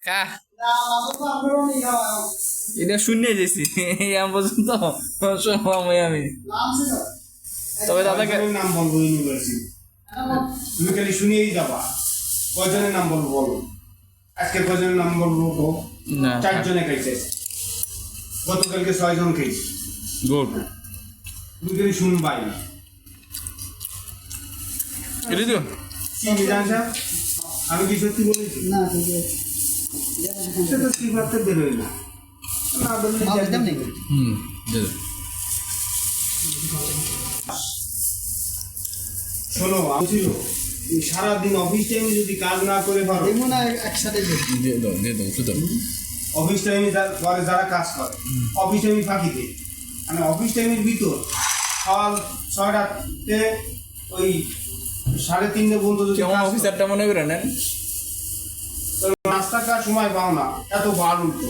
খা এটা শুনে যেছি এমন পর্যন্ত সময় আমি তবে দাদাকে নাম বলবো ইউনিভার্সিটি তুমি খালি শুনিয়েই যাবা কয়জনের নাম বলবো বলো আজকে কয়জনের নাম বলবো তো না 4 জনে খাইছে গতকালকে 6 জন খাইছে গুড তুমি খালি শুনবাই এটা দিও চিনি জানছা আমি কি সত্যি বলেছি না ঠিক আছে সেটা কি করতে বেরোই না না বললে একদম নেই দে দাও শোনো আমি ছিল এই সারাদিন অফিস টাইমে যদি কাজ না করে পারো দেখবো না একসাথে দেখবো দিয়ে দাও একটু দাও অফিস টাইমে যারা কাজ করে অফিস টাইমে ফাঁকি দেয় মানে অফিস টাইমের ভিতর সকাল 6টাতে ওই 3:30 পর্যন্ত যদি কেমন কাজ করো, অফিসারটা মনে করে নেন তাহলে নাস্তা খাওয়ার সময় পাও না এত বার উঠতো